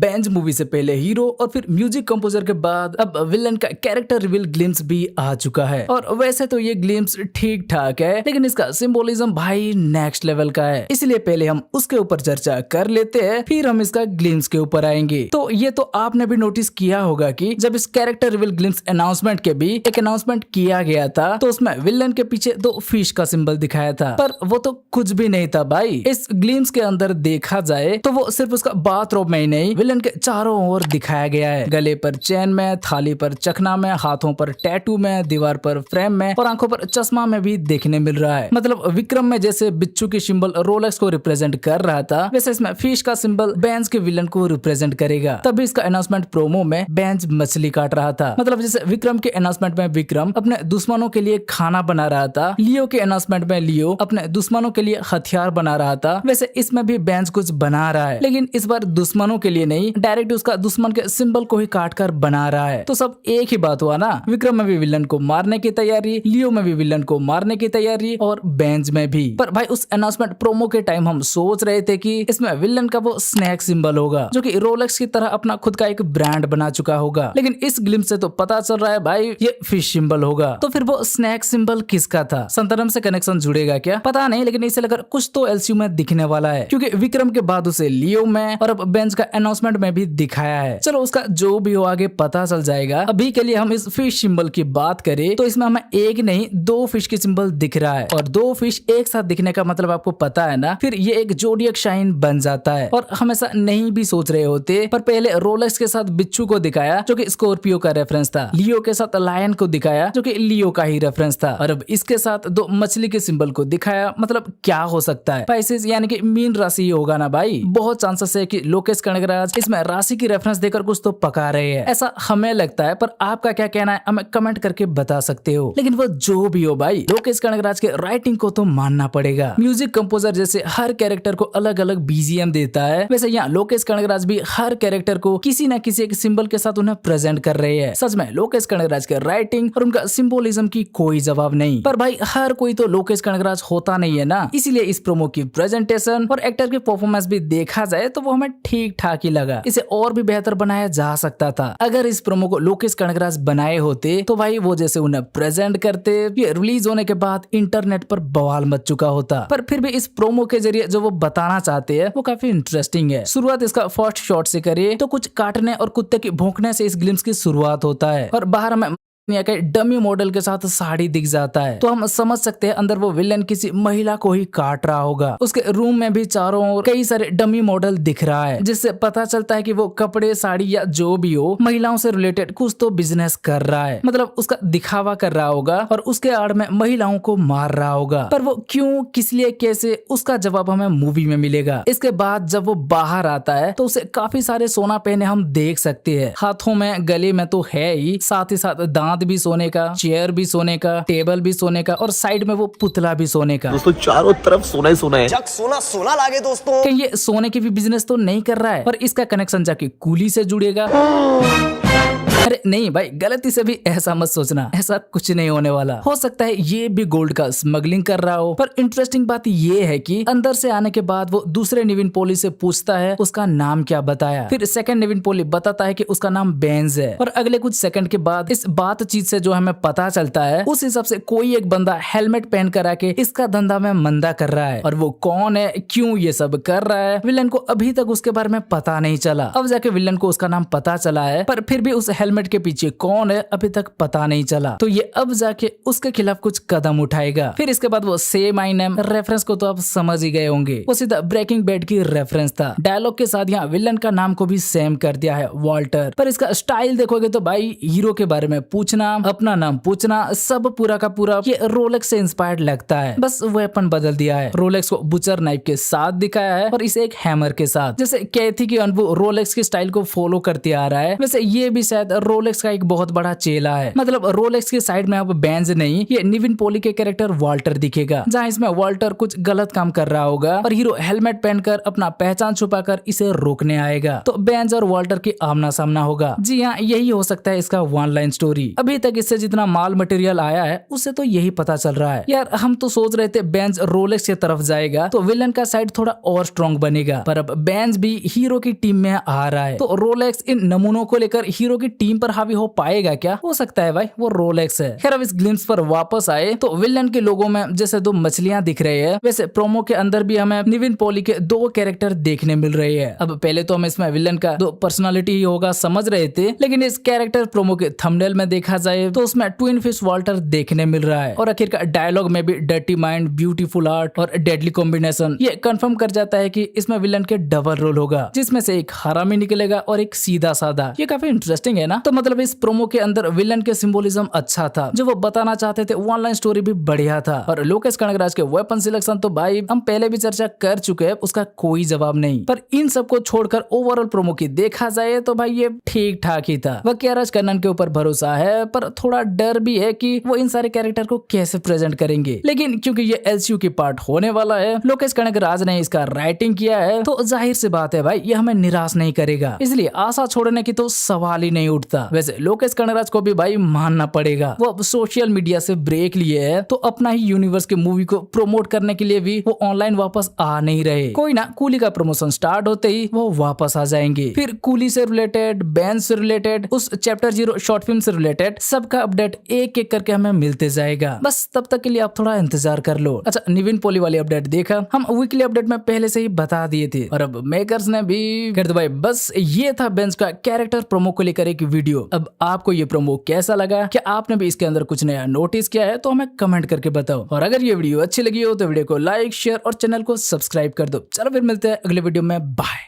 Benz movie से पहले hero और फिर म्यूजिक कंपोजर के बाद अब विलन का कैरेक्टर रिवील ग्लिम्स भी आ चुका है। और वैसे तो ये ग्लिम्स ठीक ठाक है, लेकिन इसका सिंबोलिज्म भाई नेक्स्ट लेवल का है, इसलिए पहले हम उसके ऊपर चर्चा कर लेते हैं, फिर हम इसका ग्लिम्स के ऊपर आएंगे। तो ये तो आपने भी नोटिस किया होगा कि जब इस कैरेक्टर रिवील ग्लिम्स अनाउंसमेंट के भी एक अनाउंसमेंट किया गया था, तो उसमें विलन के पीछे 2 फिश का सिंबल दिखाया था, पर वो तो कुछ भी नहीं था भाई। इस ग्लिम्स के अंदर देखा जाए तो वो सिर्फ उसका बाथरोब में ही नहीं, विलन के चारों ओर दिखाया गया है। गले पर चेन में, थाली पर चखना में, हाथों पर टैटू में, दीवार पर फ्रेम में और आंखों पर चश्मा में भी देखने मिल रहा है। मतलब विक्रम में जैसे बिच्छू की सिंबल रोलेक्स को रिप्रेजेंट कर रहा था, वैसे इसमें फिश का सिंबल बेंज के विलन को रिप्रेजेंट करेगा। तभी इसका अनाउंसमेंट प्रोमो में बेंज मछली काट रहा था। मतलब जैसे विक्रम के अनाउंसमेंट में विक्रम अपने दुश्मनों के लिए खाना बना रहा था, लियो के अनाउंसमेंट में लियो अपने दुश्मनों के लिए हथियार बना रहा था, वैसे इसमें भी बेंज कुछ बना रहा है, लेकिन इस बार दुश्मनों के लिए नहीं, डायरेक्ट उसका दुश्मन के सिंबल को ही काट कर बना रहा है। तो सब एक ही बात हुआ ना, विक्रम में भी विलन को मारने की तैयारी, लियो में भी विलन को मारने की तैयारी और बेंज में भी। पर भाई उस अनाउंसमेंट प्रोमो के टाइम हम सोच रहे थे कि इसमें विलन का वो स्नैक सिंबल होगा, जो कि रोलेक्स की तरह अपना खुद का एक ब्रांड बना चुका होगा, लेकिन इस ग्लिम्स से तो पता चल रहा है भाई ये फिश सिंबल होगा। तो फिर वो स्नैक सिंबल किसका था? संतरम से कनेक्शन जुड़ेगा क्या? पता नहीं, लेकिन इसे लेकर कुछ तो एलसीयू में दिखने वाला है, क्योंकि विक्रम के बाद उसे लियो में और अब बेंज का अनाउंसमेंट में भी दिखाया है। चलो उसका जो भी हो आगे पता चल जाएगा। अभी के लिए हम इस फिश सिंबल की बात करें तो इसमें हमें एक नहीं 2 फिश की सिंबल दिख रहा है, और 2 फिश एक साथ दिखने का मतलब आपको पता है ना, फिर ये एक जोडियक साइन बन जाता है। और हम ऐसा नहीं भी सोच रहे होते, पर पहले रोलेक्स के साथ बिच्छू को दिखाया जो कि स्कॉर्पियो का रेफरेंस था, लियो के साथ लायन को दिखाया जो कि लियो का ही रेफरेंस था, और अब इसके साथ 2 मछली के सिंबल को दिखाया। मतलब क्या हो सकता है? पाइसेस यानी कि मीन राशि होगा ना भाई। बहुत चांसेस है कि लोकेश कनगराज इसमें राशि की रेफरेंस देकर कुछ तो पका रहे हैं, ऐसा हमें लगता है। पर आपका क्या कहना है हमें कमेंट करके बता सकते हो। लेकिन वो जो भी हो भाई, लोकेश कनगराज के राइटिंग को तो मानना पड़ेगा। म्यूजिक कंपोजर जैसे हर कैरेक्टर को अलग अलग बीजीएम देता है, वैसे यहाँ लोकेश कनगराज भी हर कैरेक्टर को किसी न किसी एक सिंबल के साथ उन्हें प्रेजेंट कर रहे हैं। सच में लोकेश कनगराज के राइटिंग और उनका सिंबोलिज्म की कोई जवाब नहीं। पर भाई हर कोई तो लोकेश कनगराज होता नहीं है ना, इसीलिए इस प्रोमो की प्रेजेंटेशन और एक्टर की परफॉर्मेंस भी देखा जाए तो वो हमें ठीक ठाक ही लगा। इसे और भी बेहतर बनाया जा सकता था। अगर इस प्रोमो को लोकेश कनगराज बनाए होते तो भाई वो जैसे उन्हें प्रेजेंट करते, ये रिलीज होने के बाद इंटरनेट पर बवाल मच चुका होता। पर फिर भी इस प्रोमो के जरिए जो वो बताना चाहते हैं वो काफी इंटरेस्टिंग है। शुरुआत इसका फर्स्ट शॉट से करे तो कुछ काटने और कुत्ते की भौंकने से इस ग्लिम्स की शुरुआत होता है, और बाहर हमें डमी मॉडल के साथ साड़ी दिख जाता है, तो हम समझ सकते हैं अंदर वो विलन किसी महिला को ही काट रहा होगा। उसके रूम में भी चारों ओर कई सारे डमी मॉडल दिख रहा है, जिससे पता चलता है कि वो कपड़े, साड़ी या जो भी हो महिलाओं से रिलेटेड कुछ तो बिजनेस कर रहा है। मतलब उसका दिखावा कर रहा होगा और उसके आड़ में महिलाओं को मार रहा होगा। पर वो क्यों, किस लिए, कैसे, उसका जवाब हमें मूवी में मिलेगा। इसके बाद जब वो बाहर आता है तो उसे काफी सारे सोना पहने हम देख सकते हैं, हाथों में, गले में तो है ही, साथ ही साथ दांत भी सोने का, चेयर भी सोने का, टेबल भी सोने का, और साइड में वो पुतला भी सोने का। दोस्तों चारों तरफ सोना ही सोना है। जग सोना सोना लागे दोस्तों। कहीं ये सोने की भी बिजनेस तो नहीं कर रहा है, पर इसका कनेक्शन जाके कूली से जुड़ेगा। अरे नहीं भाई, गलती से भी ऐसा मत सोचना, ऐसा कुछ नहीं होने वाला। हो सकता है ये भी गोल्ड का स्मगलिंग कर रहा हो। पर इंटरेस्टिंग बात ये है कि अंदर से आने के बाद वो दूसरे निविन पोली से पूछता है उसका नाम क्या बताया। फिर सेकंड निविन पोली बताता है कि उसका नाम बेंज है, और अगले कुछ सेकंड के बाद इस बातचीत से जो हमें पता चलता है उस हिसाब से कोई एक बंदा हेलमेट पहन कर आके इसका धंधा में मंदा कर रहा है। और वो कौन है, क्यों ये सब कर रहा है, विलन को अभी तक उसके बारे में पता नहीं चला। अब जाके विलन को उसका नाम पता चला है, पर फिर भी उस हेलमेट के पीछे कौन है अभी तक पता नहीं चला। तो ये अब जाके उसके खिलाफ कुछ कदम उठाएगा। फिर इसके बाद वो से माय नेम रेफरेंस को तो आप समझ ही गए होंगे, वो सीधा ब्रेकिंग बैड की रेफरेंस था। डायलॉग के साथ यहाँ विलन का नाम को भी सेम कर दिया है, वॉल्टर। पर इसका स्टाइल देखोगे तो भाई हीरो के बारे में पूछना, अपना नाम पूछना, सब पूरा का पूरा ये रोलेक्स से इंस्पायर्ड लगता है। बस वेपन बदल दिया है, रोलेक्स को बुचर नाइफ के साथ दिखाया है और इसे एक हैमर के साथ। जैसे कैथी की अनबू रोलेक्स के स्टाइल को फॉलो करते आ रहा है, वैसे ये भी शायद रोलेक्स का एक बहुत बड़ा चेला है। मतलब रोलेक्स की साइड में अब बेंज नहीं, ये निविन पॉली के कैरेक्टर वाल्टर दिखेगा, जहाँ इसमें वाल्टर कुछ गलत काम कर रहा होगा और हीरो हेलमेट पहनकर अपना पहचान छुपाकर इसे रोकने आएगा। तो बेंज और वाल्टर की आमना सामना होगा। जी हाँ, यही हो सकता है इसका वन लाइन स्टोरी। अभी तक इससे जितना माल मटेरियल आया है उससे तो यही पता चल रहा है। यार हम तो सोच रहे थे बेंज रोलेक्स की तरफ जाएगा तो विलन का साइड थोड़ा और स्ट्रॉन्ग बनेगा, पर अब बेंज भी हीरो की टीम में आ रहा है। तो रोलेक्स इन नमूनों को लेकर हीरो की टीम पर हावी हो पाएगा क्या? हो सकता है भाई, वो रोलेक्स है। खैर अब इस ग्लिम्स पर वापस आए तो विलन के लोगों में जैसे दो मछलियां दिख रही है, वैसे प्रोमो के अंदर भी हमें निविन पॉली के दो कैरेक्टर देखने मिल रहे हैं। अब पहले तो हम इसमें विलन का दो पर्सनालिटी ही होगा समझ रहे थे, लेकिन इस कैरेक्टर प्रोमो के थंबनेल में देखा जाए तो उसमें ट्विन फिश वाल्टर देखने मिल रहा है। और आखिर का डायलॉग में भी डर्टी माइंड, ब्यूटीफुल आर्ट और डेडली कॉम्बिनेशन ये कंफर्म कर जाता है कि इसमें विलन के डबल रोल होगा, जिसमें से एक हरामी निकलेगा और एक सीधा साधा। ये काफी इंटरेस्टिंग है ना। तो मतलब इस प्रोमो के अंदर विलन के सिंबोलिज्म अच्छा था, जो वो बताना चाहते थे। वन लाइन स्टोरी भी बढ़िया था। और लोकेश कनगराज के वेपन सिलेक्शन तो भाई हम पहले भी चर्चा कर चुके हैं, उसका कोई जवाब नहीं। पर इन सबको छोड़कर ओवरऑल प्रोमो की देखा जाए तो भाई ये ठीक ठाक ही था। वकीराज कन्नन के ऊपर भरोसा है, पर थोड़ा डर भी है कि वो इन सारे कैरेक्टर को कैसे प्रेजेंट करेंगे। लेकिन क्योंकि ये एलसीयू की पार्ट होने वाला है, लोकेश कनगराज ने इसका राइटिंग किया है, तो जाहिर सी बात है भाई ये हमें निराश नहीं करेगा। इसलिए आशा छोड़ने की तो सवाल ही नहीं उठता। वैसे लोकेश कनगराज को भी भाई मानना पड़ेगा, वो अब सोशल मीडिया से ब्रेक लिए है, तो अपना ही यूनिवर्स की मूवी को प्रमोट करने के लिए भी वो ऑनलाइन वापस आ नहीं रहे। कोई ना, कूली का प्रमोशन स्टार्ट होते ही वो वापस आ जाएंगे। फिर कूली से रिलेटेड, बैंड से रिलेटेड, उस चैप्टर 0 शॉर्ट फिल्म से रिलेटेड सबका अपडेट एक एक करके हमें मिलते जाएगा। बस तब तक के लिए आप थोड़ा इंतजार कर लो। अच्छा, निविन पॉली वाली अपडेट देखा, हम वीकली अपडेट में पहले से ही बता दिए थे और अब मेकर्स ने भी कर दो भाई। बस ये था बेंज का कैरेक्टर प्रोमो को लेकर एक वीडियो। अब आपको ये प्रोमो कैसा लगा? क्या आपने भी इसके अंदर कुछ नया नोटिस किया है? तो हमें कमेंट करके बताओ। और अगर ये वीडियो अच्छी लगी हो तो वीडियो को लाइक, शेयर और चैनल को सब्सक्राइब कर दो। चलो फिर मिलते हैं अगले वीडियो में। बाय।